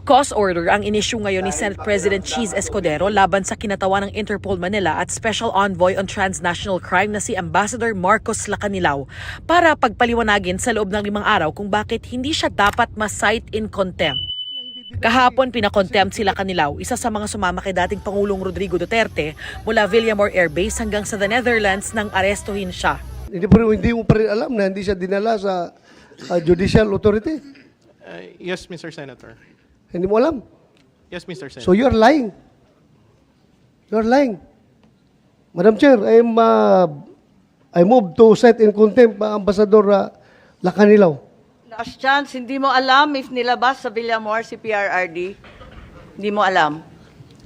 cause order ang inisyu ngayon ni Senate President Cheese Escudero laban sa kinatawan ng Interpol Manila at Special Envoy on Transnational Crime na si Ambassador Marcos Lacanilao para pagpaliwanagin sa loob ng 5 araw kung bakit hindi siya dapat ma-cite in contempt. Kahapon, pinakontempt si Lacanilao, isa sa mga sumama kay dating Pangulong Rodrigo Duterte mula Villamor Air Base hanggang sa the Netherlands nang arestuhin siya. Hindi mo pa rin alam na hindi siya dinala sa judicial authority? Yes, Mr. Senator. Hindi mo alam? Yes, Mr. Senator. So you're lying. You're lying. Madam Chair, I move to cite in contempt Ambassador Lacanilao. Last chance, hindi mo alam if nilabas sa Villamor si PRRD? Hindi mo alam?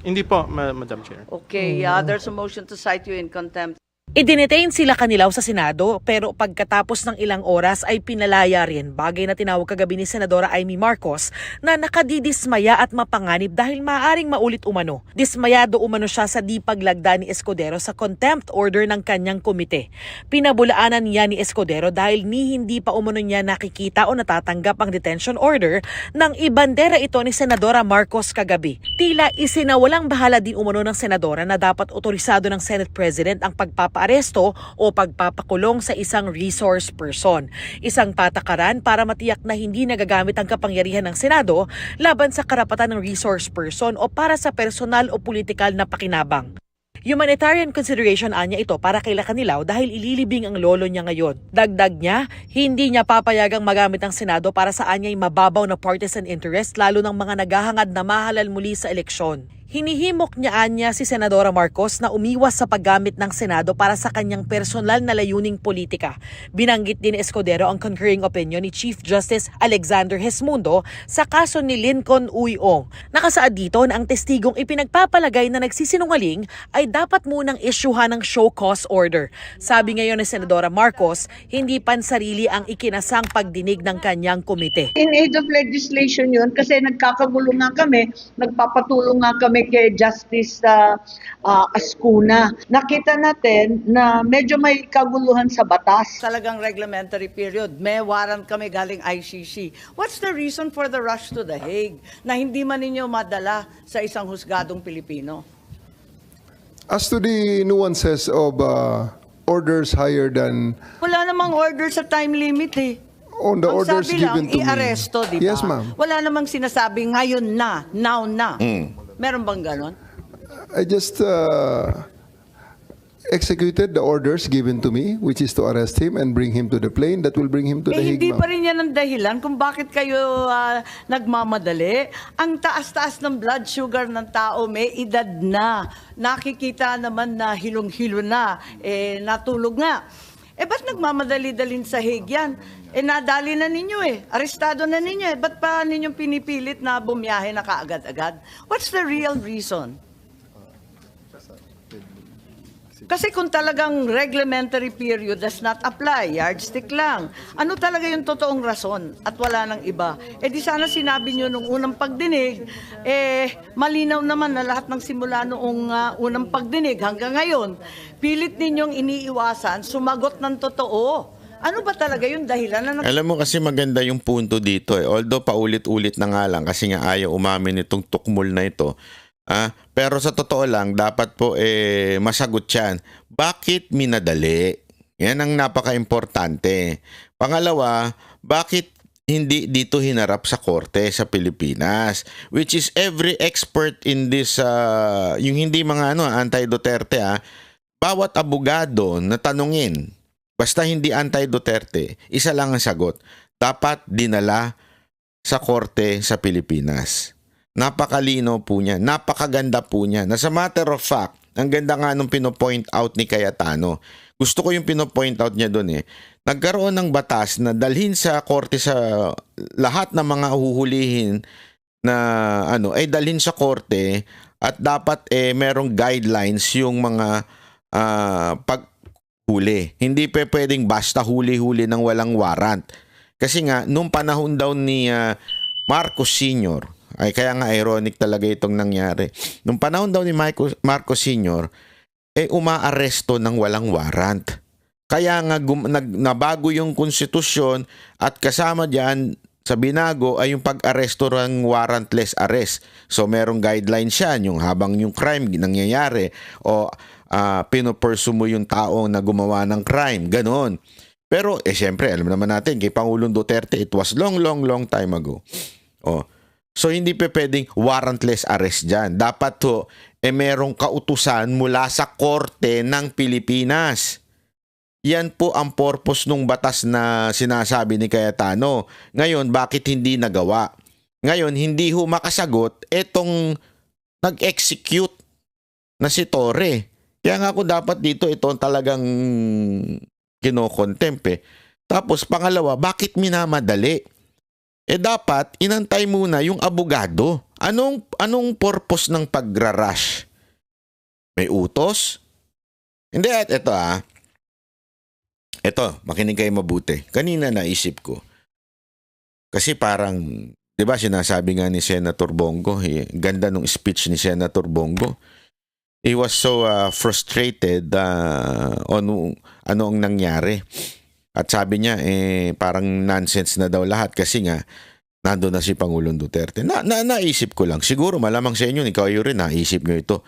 Hindi po, Madam Chair. Okay, there's a motion to cite you in contempt. Idinetain si Lacanilao sa Senado pero pagkatapos ng ilang oras ay pinalaya rin, bagay na tinawag kagabi ni Senadora Amy Marcos na nakadidismaya at mapanganib dahil maaaring maulit umano. Dismayado umano siya sa di paglagda ni Escudero sa contempt order ng kanyang komite. Pinabulaanan niya ni Escudero dahil hindi pa umano niya nakikita o natatanggap ang detention order ng ibandera ito ni Senadora Marcos kagabi. Tila isinawalang bahala din umano ng Senadora na dapat otorisado ng Senate President ang pagpapaaresto o pagpapakulong sa isang resource person. Isang patakaran para matiyak na hindi nagagamit ang kapangyarihan ng Senado laban sa karapatan ng resource person o para sa personal o politikal na pakinabang. Humanitarian consideration anya ito para kay Lacanilao dahil ililibing ang lolo niya ngayon. Dagdag niya, hindi niya papayagang magamit ang Senado para sa anya'y mababaw na partisan interest lalo ng mga naghahangad na mahalal muli sa eleksyon. Hinihimok niya si Senadora Marcos na umiwas sa paggamit ng Senado para sa kanyang personal na layuning politika. Binanggit din ni Escudero ang concurring opinion ni Chief Justice Alexander Gesmundo sa kaso ni Lincoln Uy-ong. Nakasaad dito na ang testigong ipinagpapalagay na nagsisinungaling ay dapat munang isyuhan ng show cause order. Sabi ngayon ni Senadora Marcos, hindi pansarili ang ikinasang pagdinig ng kanyang komite. In aid of legislation yun kasi nagkakagulo nga kami, nagpapatulong nga kami kay Justice Ascuna. Nakita natin na medyo may kaguluhan sa batas. Talagang reglementary period. May warrant kami galing ICC. What's the reason for the rush to The Hague na hindi man ninyo madala sa isang husgadong Pilipino? As to the nuances of orders higher than Wala namang order sa time limit eh. on the Ang orders sabi given lang, to me. i-aresto, di ba? Yes, ma'am. Wala namang sinasabi ngayon na, now na. Meron bang ganon? I just executed the orders given to me, which is to arrest him and bring him to the plane that will bring him to the Hague. Hindi ma'am. pa rin yan ang dahilan kung bakit kayo nagmamadali. Ang taas-taas ng blood sugar ng tao, may edad na. Nakikita naman na hilong-hilo na, natulog nga. Ba't nagmamadali-dalin sa Hague yan? Nadali na ninyo arestado na ninyo ba't pa ninyong pinipilit na bumiyahe na kaagad-agad? What's the real reason? Kasi kung talagang reglementary period does not apply, yardstick lang, ano talaga yung totoong rason at wala nang iba? Di sana sinabi nyo nung unang pagdinig, malinaw naman na lahat ng simula noong unang pagdinig hanggang ngayon, pilit ninyong iniiwasan, sumagot ng totoo. Ano ba talaga yung dahilan na... Alam mo kasi maganda yung punto dito Although paulit-ulit na nga lang kasi nga ayaw umamin itong tukmol na ito. Pero sa totoo lang, dapat po masagot yan. Bakit minadali? Yan ang napaka-importante. Pangalawa, bakit hindi dito hinarap sa korte sa Pilipinas? Which is every expert in this, yung hindi mga anti-Duterte, bawat abogado na tanungin, basta hindi anti-Duterte, isa lang ang sagot. Dapat dinala sa korte sa Pilipinas. Napakalino po niya. Napakaganda po niya. As a matter of fact, ang ganda nga nung pinopoint out ni Cayetano. Gusto ko yung pinopoint out niya doon Nagkaroon ng batas na dalhin sa korte sa lahat ng mga huhulihin na ay dalhin sa korte at dapat merong guidelines yung mga paghuli. Hindi pwedeng basta huli-huli ng walang warrant. Kasi nga, nung panahon daw ni Marcos Sr., ay kaya nga ironic talaga itong nangyari. Nung panahon daw ni Marcos Sr., umaaresto ng walang warrant. Kaya nga nabago yung konstitusyon at kasama diyan sa binago ay yung pag-aresto ng warrantless arrest. So merong guidelines yan, yung habang yung crime nangyayari o pinopursue mo yung tao na gumawa ng crime, ganon. Pero syempre, alam naman natin, kay Pangulong Duterte, it was long time ago. Oh. So hindi pa pwedeng warrantless arrest dyan. Dapat to, merong kautusan mula sa Korte ng Pilipinas. Yan po ang purpose ng batas na sinasabi ni Cayetano. Ngayon, bakit hindi nagawa? Ngayon, hindi ho makasagot etong nag-execute na si Torre. Kaya nga ako dapat dito ito talagang kinokontempt. Tapos pangalawa, bakit minamadali? Dapat inantay muna yung abogado. Anong purpose ng pagrarush? May utos? Hindi, Ito, makinig kayo mabuti. Kanina naisip ko. Kasi parang, di ba sinasabi nga ni Senator Bongo, ganda nung speech ni Senator Bongo. He was so frustrated on ano ang nangyari. At sabi niya, parang nonsense na daw lahat kasi nga, nandun na si Pangulong Duterte. Naisip ko lang, siguro malamang sa inyo, ikaw yun rin, naisip nyo ito.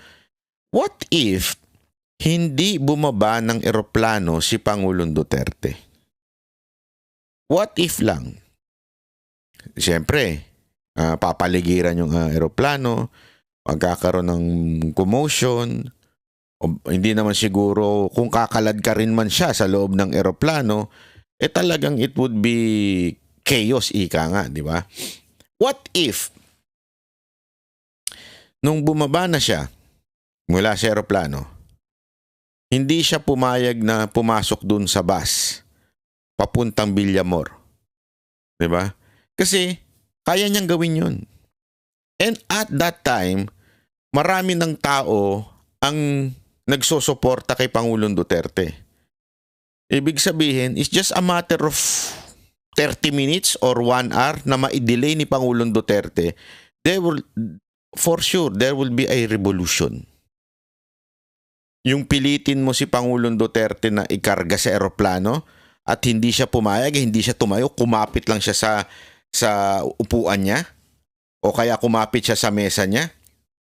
What if hindi bumaba ng eroplano si Pangulong Duterte? What if lang? Siyempre, papaligiran yung eroplano, magkakaroon ng commotion, o hindi naman siguro kung kakalad ka rin man siya sa loob ng eroplano, talagang it would be chaos, ika nga, di ba? What if nung bumaba na siya mula sa eroplano, hindi siya pumayag na pumasok dun sa bus papuntang Villamor. Diba? Kasi kaya niyang gawin yun. And at that time, marami ng tao ang nagsosuporta kay Pangulong Duterte. Ibig sabihin, it's just a matter of 30 minutes or 1 hour na ma-delay ni Pangulong Duterte. For sure, there will be a revolution. Yung pilitin mo si Pangulong Duterte na ikarga sa eroplano at hindi siya pumayag, hindi siya tumayo, kumapit lang siya sa upuan niya o kaya kumapit siya sa mesa niya.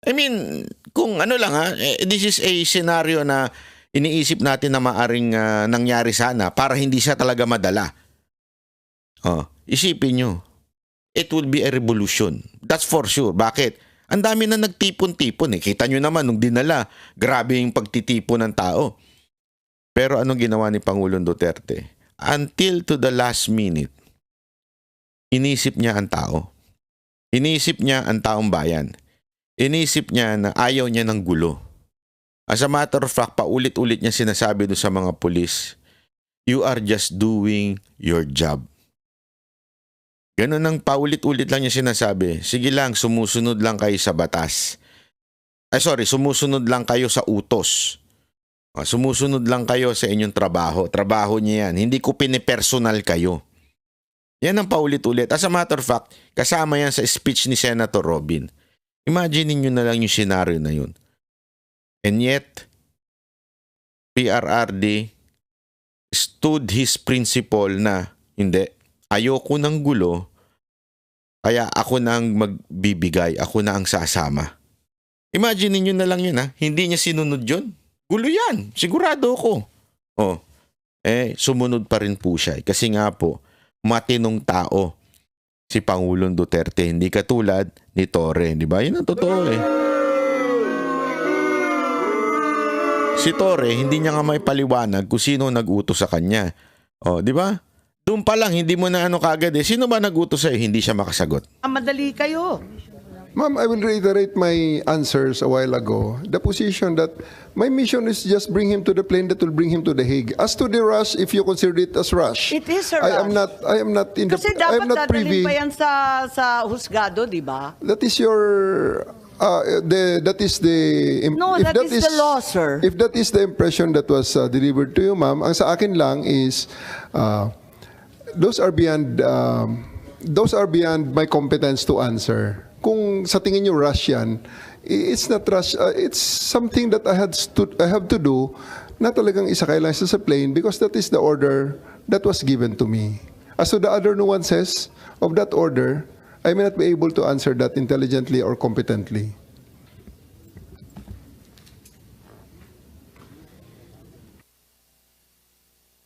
I mean, kung ano lang this is a scenario na iniisip natin na maaring nangyari sana para hindi siya talaga madala. Isipin nyo, it would be a revolution. That's for sure. Bakit? Ang dami na nagtipon-tipon . Kita nyo naman nung dinala, grabe yung pagtitipon ng tao. Pero anong ginawa ni Pangulong Duterte? Until to the last minute, inisip niya ang tao. Inisip niya ang taong bayan. Inisip niya na ayaw niya ng gulo. As a matter of fact, paulit-ulit niya sinasabi doon sa mga pulis, you are just doing your job. Ganun ang paulit-ulit lang niya sinasabi. Sige lang, sumusunod lang kayo sa batas. Sumusunod lang kayo sa utos. Sumusunod lang kayo sa inyong trabaho. Trabaho niya yan. Hindi ko pinipersonal kayo. Yan ang paulit-ulit. As a matter of fact, kasama yan sa speech ni Senator Robin. Imagine niyo na lang yung scenario na yun. And yet, PRRD stood his principle na hindi, ayoko ng gulo, kaya ako nang magbibigay, ako na ang sasama. Imagine niyo na lang yun hindi niya sinunod yun. Gulo yan, sigurado ako. Sumunod pa rin po siya. Kasi nga po, matinong tao si Pangulong Duterte, hindi katulad ni Torre. Di ba? Yun ang totoo Si Torre, hindi niya nga may paliwanag kung sino nag-utos sa kanya. Di ba? Doon pa lang, hindi mo na kagad sino ba nag-utos sa'yo? Hindi siya makasagot. Madali kayo. Ma'am, I will reiterate my answers a while ago. The position that my mission is just bring him to the plane that will bring him to The Hague. As to the rush, if you consider it as rush, It is a rush. I am not in Kasi the, I dapat am not dadalhin privy. pa yan sa husgado, di ba? That is your that is the No, that is the law, sir. If that is the impression that was delivered to you, ma'am, ang sa akin lang is those are beyond my competence to answer. Kung sa tingin niyo rush yan, it's not rush. It's something that I have to do na talagang isakay lang sa plane because that is the order that was given to me. As to the other nuances of that order, I may not be able to answer that intelligently or competently.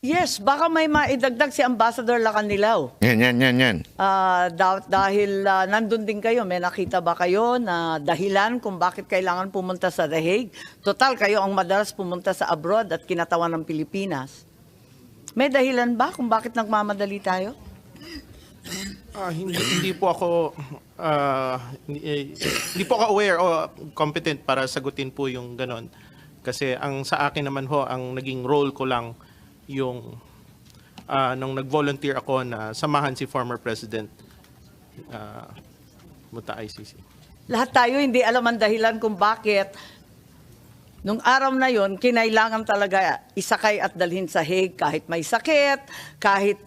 Yes, baka may maidagdag si Ambassador Lacanilaw. Yan. Dahil nandun din kayo, may nakita ba kayo na dahilan kung bakit kailangan pumunta sa The Hague? Total, kayo ang madalas pumunta sa abroad at kinatawan ng Pilipinas. May dahilan ba kung bakit nagmamadali tayo? Hindi po ako hindi po ako aware o competent para sagutin po yung ganon. Kasi ang sa akin naman ho, ang naging role ko lang yung nung nag-volunteer ako na samahan si former President Muta ICC. Lahat tayo hindi alam ang dahilan kung bakit nung araw na yon kinailangan talaga isakay at dalhin sa Hague kahit may sakit, kahit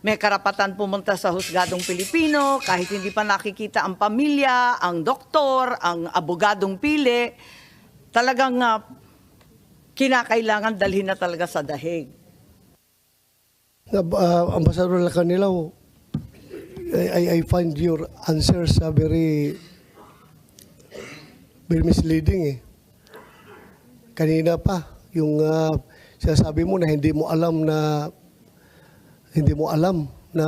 may karapatan pumunta sa husgadong Pilipino, kahit hindi pa nakikita ang pamilya, ang doktor, ang abogadong pili, talagang kinakailangan dalhin na talaga sa The Hague. Ambassador Lacanilaw, I find your answers very misleading eh. Kanina pa, yung sinasabi mo na hindi mo alam na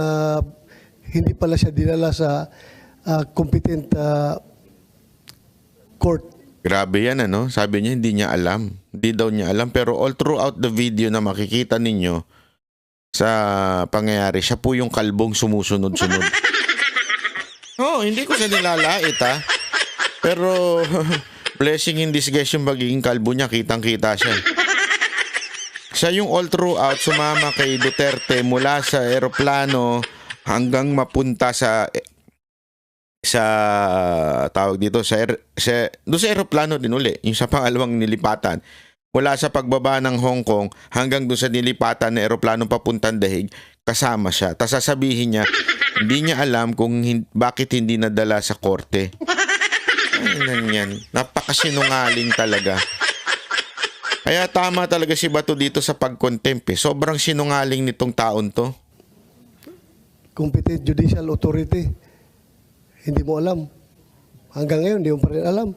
hindi pala siya dinala sa competent court. Grabe yan, ano? Sabi niya, hindi niya alam. Hindi daw niya alam. Pero all throughout the video na makikita ninyo sa pangyayari, siya po yung kalbong sumusunod-sunod. Hindi ko siya nilalait, ha? Pero blessing in disguise yung magiging kalbo niya. Kitang-kita siya. Siya yung all throughout sumama kay Duterte mula sa eroplano hanggang mapunta sa tawag dito doon sa eroplano din uli, yung sa pangalawang nilipatan. Mula sa pagbaba ng Hong Kong hanggang doon sa nilipatan na eroplano papuntang The Hague, kasama siya. Tapos sasabihin niya, hindi niya alam kung bakit hindi nadala sa korte. Yan. Napakasinungaling talaga. Kaya tama talaga si Bato dito sa pagkontempt. Sobrang sinungaling nitong taon to. Competent judicial authority. Hindi mo alam. Hanggang ngayon, hindi mo pa rin alam.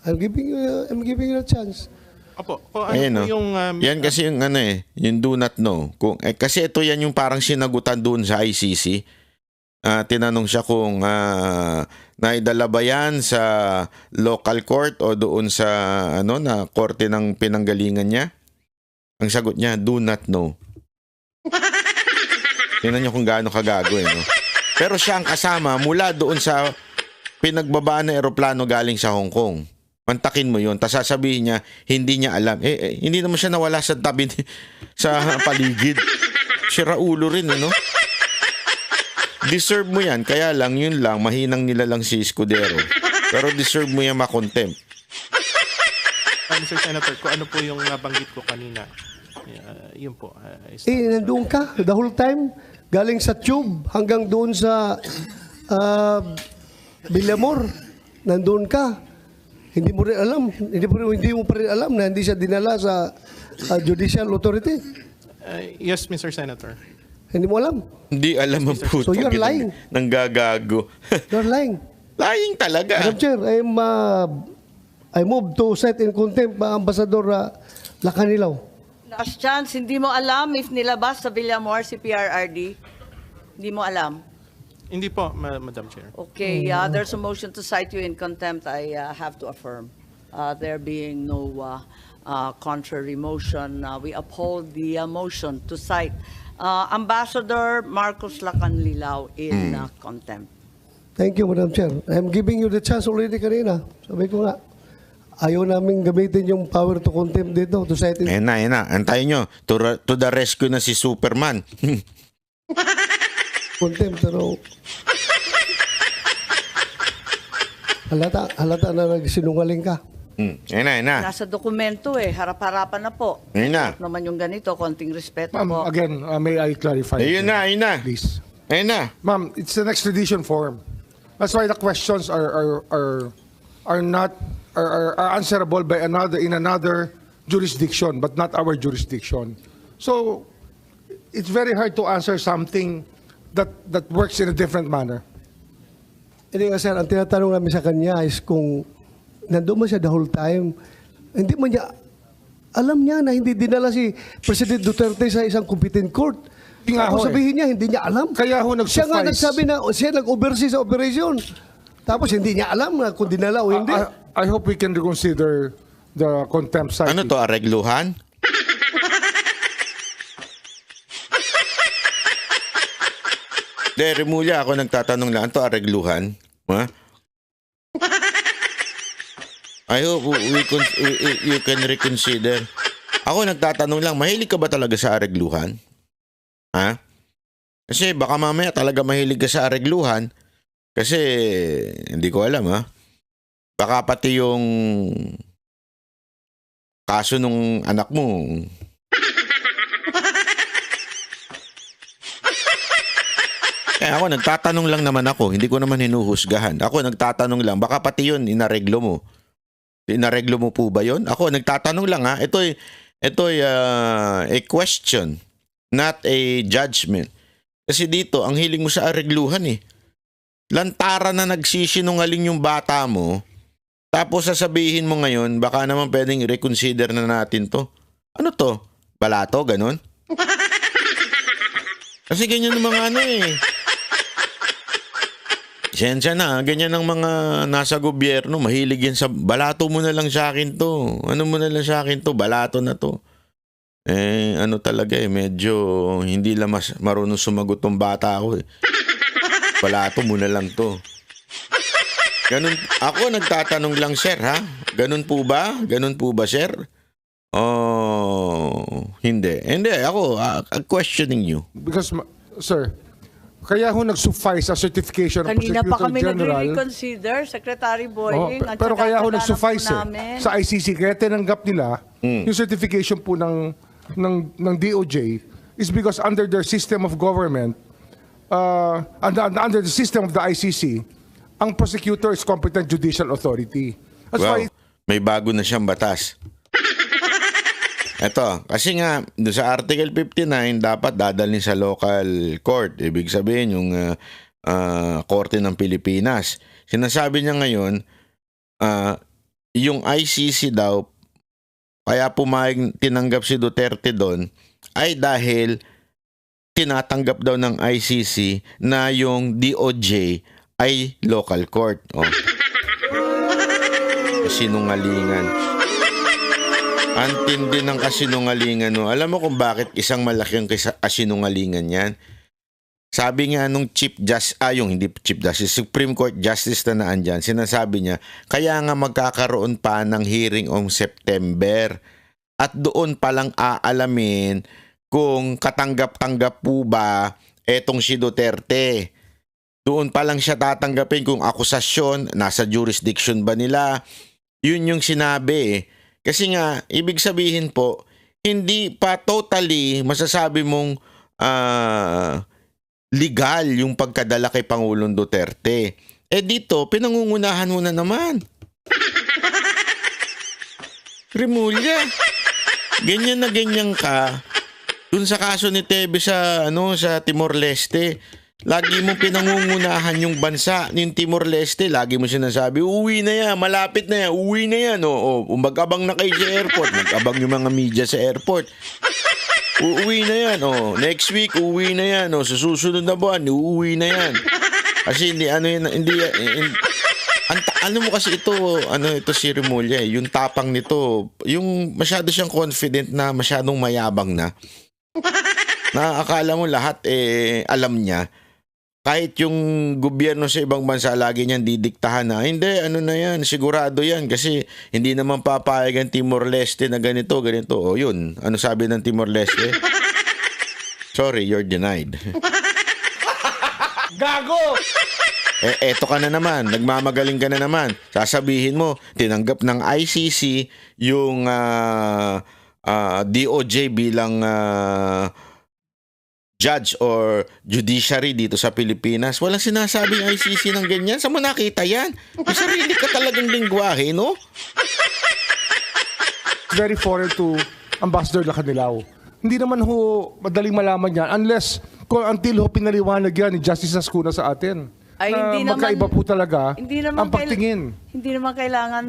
I'm giving you a chance. Opo, kung ano Ayan, po no? yung Yan kasi yung yung do not know. Kasi ito yan yung parang sinagutan doon sa ICC. Tinanong siya kung naidala ba yan sa local court o doon sa na korte ng pinanggalingan niya. Ang sagot niya, do not know. Tingnan niyo kung gaano kagago no? Pero siya ang kasama mula doon sa pinagbabaan ng eroplano galing sa Hong Kong. Mantakin mo yun. Tapos sasabihin niya, hindi niya alam. Hindi naman siya nawala sa tabi sa paligid. Sira ulo rin, no? Deserve mo yan. Kaya lang, yun lang, mahinang nila lang si Escudero. Pero deserve mo yan makontempt. Mr. Senator, kung ano po yung nabanggit ko kanina, yun po. Nandoon ka the whole time. Galing sa tube hanggang doon sa Villamor. Nandoon ka. Hindi mo rin alam. Hindi mo pa rin alam na hindi siya dinala sa judicial authority. Yes, Mr. Senator. Hindi mo alam. Hindi alam ang puto. So you're lying. Nanggagago. You're lying. Lying talaga. Madam Chair, I move to set in contempt Ambassador Lacanilaw. Last chance, hindi mo alam if nilabas sa Villamor si PRRD? Hindi mo alam? Hindi po, Madam Chair. Okay, there's a motion to cite you in contempt. I have to affirm. There being no contrary motion, we uphold the motion to cite Ambassador Marcos Lacanilaw in contempt. Thank you, Madam Chair. I'm giving you the chance already kanina. Sabi ko nga, ayaw namin gamitin yung power to contempt dito. To cite in... Ayan na. Antayin nyo. To the rescue na si Superman. contempt, pero halata na nagsinungaling ka. Ayan na. Nasa dokumento harap-harapan na po. Ayan na. Naman yung ganito, konting respeto po. Ma'am, again, may I clarify? Ayun na. Please. Ayan na. Ma'am, it's an extradition form. That's why the questions are not answerable by another jurisdiction, but not our jurisdiction. So it's very hard to answer something that works in a different manner. Hindi nga sir, ang tinatanong namin sa kanya is kung nandun man siya the whole time, hindi man niya, alam niya na hindi dinala si President Duterte sa isang competent court. Hindi nga Tapos ho sabihin niya, hindi niya alam. Kaya ho Siya nga nag-suffice. nagsabi na siya nag-oversee sa operation. Tapos hindi niya alam na kung dinala o hindi. I hope we can reconsider the contempt side. Ano to, aregluhan? De, Remulla, ako nagtatanong lang, to aregluhan? Ha? I hope you can reconsider. Ako nagtatanong lang, mahilig ka ba talaga sa aregluhan? Ha? Kasi baka mamaya talaga mahilig ka sa aregluhan. Kasi hindi ko alam, ha? Baka pati yung kaso nung anak mo. Kaya ako nagtatanong lang naman ako, hindi ko naman hinuhusgahan. Ako nagtatanong lang, baka pati yun inareglo mo. Inareglo mo po ba yun? Ako nagtatanong lang ha. Ito'y a question, not a judgment. Kasi dito, ang hiling mo sa aregluhan eh. Lantara na nagsisinungaling yung bata mo, tapos sasabihin mo ngayon, baka naman pwedeng reconsider na natin to. Ano to? Balato? Ganon? Kasi ganyan ng mga ano eh. Sensya na, ganyan ang mga nasa gobyerno, mahilig yan sa, balato mo na lang sa akin to. Ano mo na lang sa akin to, balato na to. Ano talaga medyo hindi lang mas marunong sumagot tong bata ako eh. Balato mo na lang to. Ganun, ako nagtatanong lang sir ha? Ganun po ba? Ganun po ba sir? Oh, hindi. Hindi, ako questioning you. Because, sir, kaya ho nag-suffice ang certification ng Kanina pa Prosecutor kami General. nagre-reconsider, Secretary Boying. at Pero saka kaya ho tatanong nag-suffice po namin. sa ICC. Kaya tinanggap nila yung certification po ng DOJ is because under their system of government, under the system of the ICC, ang prosecutor is competent judicial authority. That's Wow, why may bago na siyang batas. Eto, kasi nga, doon sa Article 59, dapat dadalhin sa local court. Ibig sabihin, yung Korte ng Pilipinas. Sinasabi niya ngayon, yung ICC daw, kaya pumayag tinanggap si Duterte doon, ay dahil tinatanggap daw ng ICC na yung DOJ ay local court. Oh. Sinungalingan. Antindi ng kasinungalingan. No? Alam mo kung bakit isang malaking kasinungalingan yan? Sabi nga nung Supreme Court Justice na naandyan, sinasabi niya, kaya nga magkakaroon pa ng hearing on September. At doon palang aalamin kung katanggap-tanggap po ba etong si Duterte. Doon pa lang siya tatanggapin kung akusasyon, nasa jurisdiction ba nila. Yun yung sinabi eh. Kasi nga, ibig sabihin po, hindi pa totally masasabi mong legal yung pagkadala kay Pangulong Duterte. Dito, pinangungunahan mo na naman. Remulla, ganyan na ganyan ka. Dun sa kaso ni Tebe sa Timor-Leste, lagi mo pinangungunahan yung bansa ng Timor-Leste. Lagi mo sinasabi, uwi na yan, malapit na yan, uwi na yan. Mag-abang na kayo sa airport. Mag-abang yung mga media sa airport. Uuwi na yan. Next week, uwi na yan. Sa susunod na buwan, uuwi na yan. Kasi ano mo kasi ito si Remulla, yung tapang nito, yung masyado siyang confident na masyadong mayabang na akala mo lahat alam niya. Kahit yung gobyerno sa ibang bansa lagi niyang didiktahan na, hindi, na yan, sigurado yan kasi hindi naman papayag ang Timor-Leste na ganito. O yun, ano sabi ng Timor-Leste? Sorry, you're denied. gago! Eto ka na naman, nagmamagaling ka na naman. Sasabihin mo, tinanggap ng ICC yung DOJ bilang judge or judiciary dito sa Pilipinas. Walang sinasabing ICC ng ganyan. Saan mo nakita yan? May sarili ka talagang lingwahe, no? very foreign to Ambassador Lacanilaw. Hindi naman ho madaling malaman yan unless until ho pinaliwanag yan ni Justice Ascuna sa atin. Ay, na hindi naman- magkaiba po talaga Hindi naman ang pagtingin. Hindi naman kailangan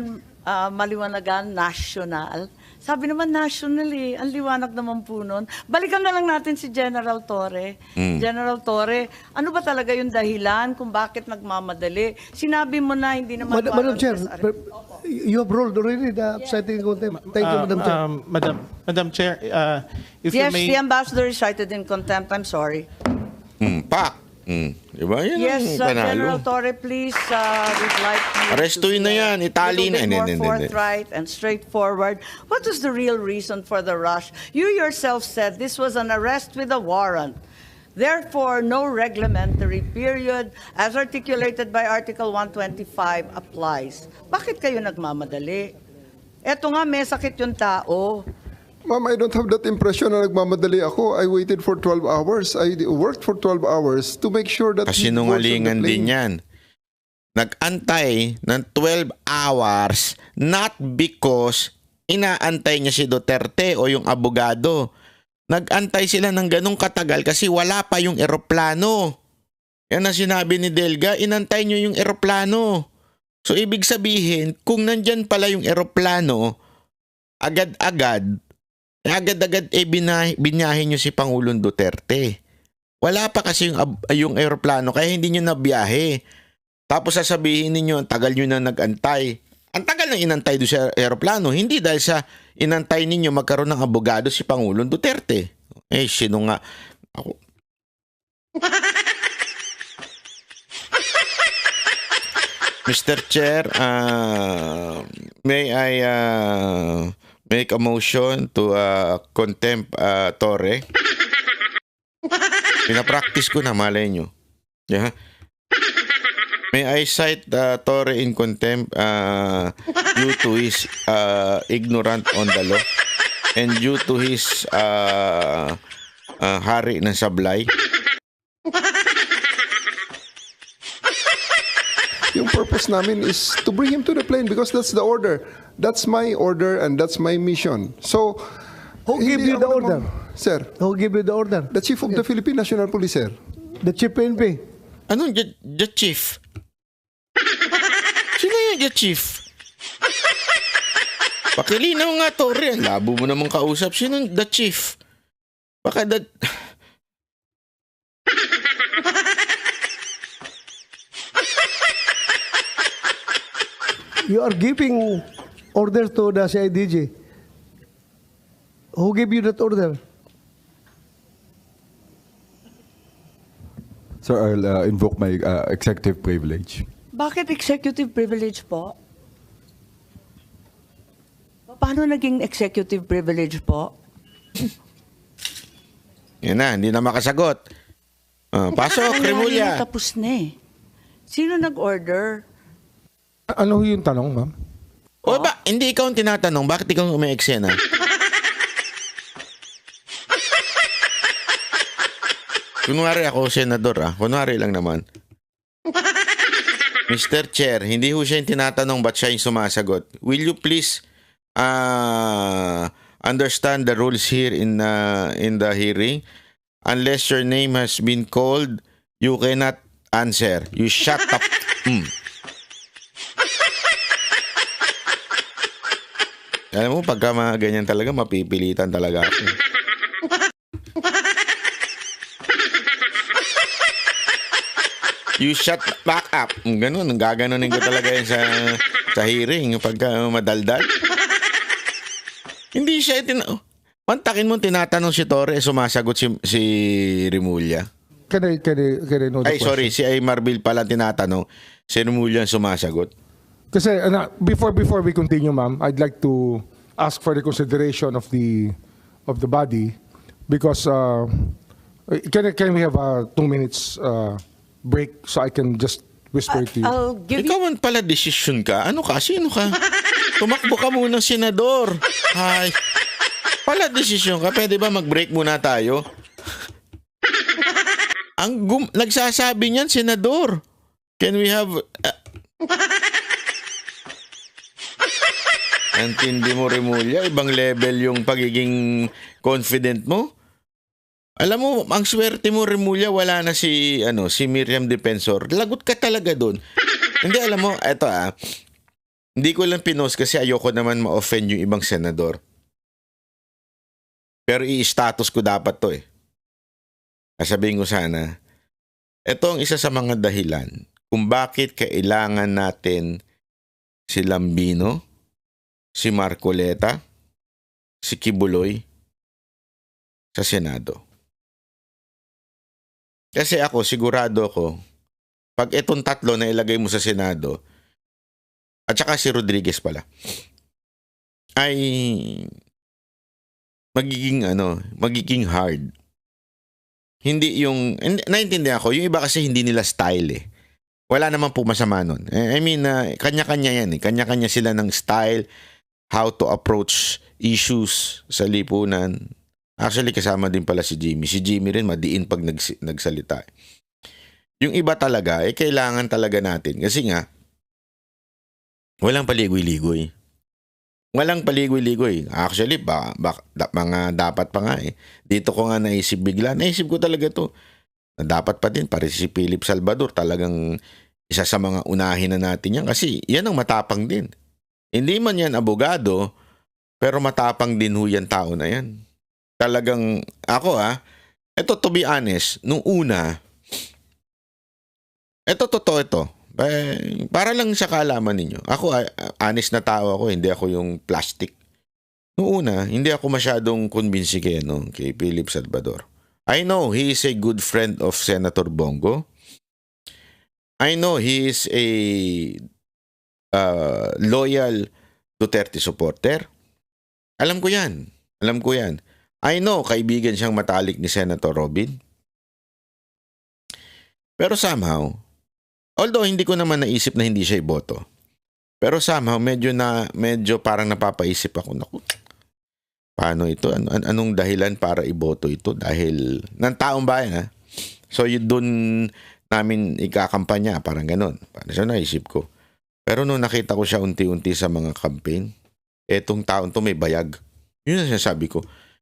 maliwanagan national. Sabi naman national eh. Ang liwanag naman po nun. Balikan na lang natin si General Torre. General Torre, ano ba talaga yung dahilan kung bakit nagmamadali? Sinabi mo na hindi naman... Madam Chair, warrantless arrest. you have ruled already the citing contempt. Thank you, Madam Chair. Madam Chair, if you Yes, may... the ambassador is cited in contempt. I'm sorry. Pak. Diba? Yan Yes, ang panalo. General Torre, please, we'd like you Arestuin na yan, itali na. a little bit more Hindi. forthright and straightforward. What was the real reason for the rush? You yourself said this was an arrest with a warrant. Therefore, no reglementary period as articulated by Article 125 applies. Bakit kayo nagmamadali? Eto nga, may sakit yung tao. Ma'am, I don't have that impression na nagmamadali ako. I waited for 12 hours. I worked for 12 hours to make sure that... Kasinungalingan din yan. Nag-antay ng 12 hours not because inaantay niya si Duterte o yung abogado. Nag-antay sila ng ganong katagal kasi wala pa yung eroplano. Yan ang sinabi ni Delga, inantay niyo yung eroplano. So ibig sabihin, kung nandyan pala yung eroplano, agad-agad binahin niyo si Pangulong Duterte. Wala pa kasi yung eroplano kaya hindi niyo nabiyahe. Tapos sasabihin niyo ang tagal niyo na nag-antay. Ang tagal nang inantay doon sa eroplano, hindi dahil sa inantay ninyo magkaroon ng abogado si Pangulong Duterte. Sino nga? Ako. Mr. Chair, may I make a motion to contempt Torre? Pinapractice ko na, malay nyo. Yeah. May I cite Torre in contempt due to his ignorant on the law and due to his hari ng sablay? Yung purpose namin is to bring him to the plane because that's the order. That's my order and that's my mission. So, Who gave hindi you the ako order? Sir, Who gave you the order? the Chief of the Philippine National Police, sir. The Chief PNP. Anong the chief? Sino yung the chief? Pakilinaw nga, Torre. Ang labo mo namang kausap. Sino the chief? Baka You are giving orders to the CIDG. Who gave you that order? Sir, I'll invoke my executive privilege. Bakit executive privilege po? Paano naging executive privilege po? Yan na, hindi na makasagot. Pasok, Nangyari Remulla. na, tapos na eh. Sino nag-order? Ano yung tanong, ma'am? O ba, hindi ikaw ang tinatanong, bakit ikaw may eksena? Kunwari ako, senador Kunwari lang naman. Mr. Chair, hindi ho siya yung tinatanong ba't siya yung sumasagot. Will you please understand the rules here in the hearing? Unless your name has been called, you cannot answer. You shut up. Alam mo, pagka mga ganyan talaga, mapipilitan talaga ako. You shut back up. Ganun, gaganunin ko talaga yan sa hearing pagka madaldal. Hindi siya Pantakin mo tinatanong si Torre, sumasagot si Remulla. Can I know the Ay, sorry, question? si Marbil pala tinatanong, si Remulla ang sumasagot. Kasi before we continue, ma'am, I'd like to ask for the consideration of the body because can we have a 2 minutes break so I can just whisper to you? I'll give you... Ikaw man pala desisyon ka. Ano ka? Sino ka? Tumakbo ka muna, senador. Hay. Pala desisyon ka. Pwede ba mag-break muna tayo? Nagsasabi niyan, senador. Can we have... Ang tindi mo, Remulla. Ibang level yung pagiging confident mo. Alam mo, ang swerte mo, Remulla, wala na si Miriam Defensor. Lagot ka talaga doon. Hindi, alam mo, eto hindi ko lang pinost kasi ayoko naman ma-offend yung ibang senador. Pero i-status ko dapat to eh. Sabihin ko sana, ito ang isa sa mga dahilan kung bakit kailangan natin si Lambino, si Marcoleta, si Kibuloy sa Senado. Kasi ako, sigurado ako, pag itong tatlo na ilagay mo sa Senado, at saka si Rodriguez pala, ay magiging hard. Hindi yung, naintindihan ko, yung iba kasi hindi nila style eh. Wala naman po masama nun. I mean, kanya-kanya yan eh. Kanya-kanya sila ng style, how to approach issues sa lipunan. Actually, kasama din pala si Jimmy. Si Jimmy rin, madiin pag nagsalita. Yung iba talaga, kailangan talaga natin. Kasi nga, walang paligoy-ligoy. Walang paligoy-ligoy. Actually, mga dapat pa nga eh. Dito ko nga naisip bigla. Naisip ko talaga to. Na dapat pa din, pare si Philip Salvador, talagang isa sa mga unahin na natin yan. Kasi yan ang matapang din. Hindi man yan abogado, pero matapang din ho yan tao na yan. Talagang, ako ito to be honest, nung una, ito totoo ito. Para lang sa kaalaman ninyo. Ako, honest na tao ako, hindi ako yung plastic. Noong una, hindi ako masyadong convinced kay Philip Salvador. I know he is a good friend of Senator Bongo. I know he is a loyal Duterte supporter. Alam ko yan. I know kaibigan siyang matalik ni Senator Robin. Pero somehow, although hindi ko naman naisip na hindi siya iboto. Pero somehow medyo parang napapaisip ako, naku, paano ito? Anong dahilan para iboto ito? Dahil ng taong bayan So yun doon namin ikakampanya, parang ganun. Parang siya naisip ko. Pero nung nakita ko siya unti-unti sa mga campaign, etong taon to may bayag. Yun ang sinasabi ko.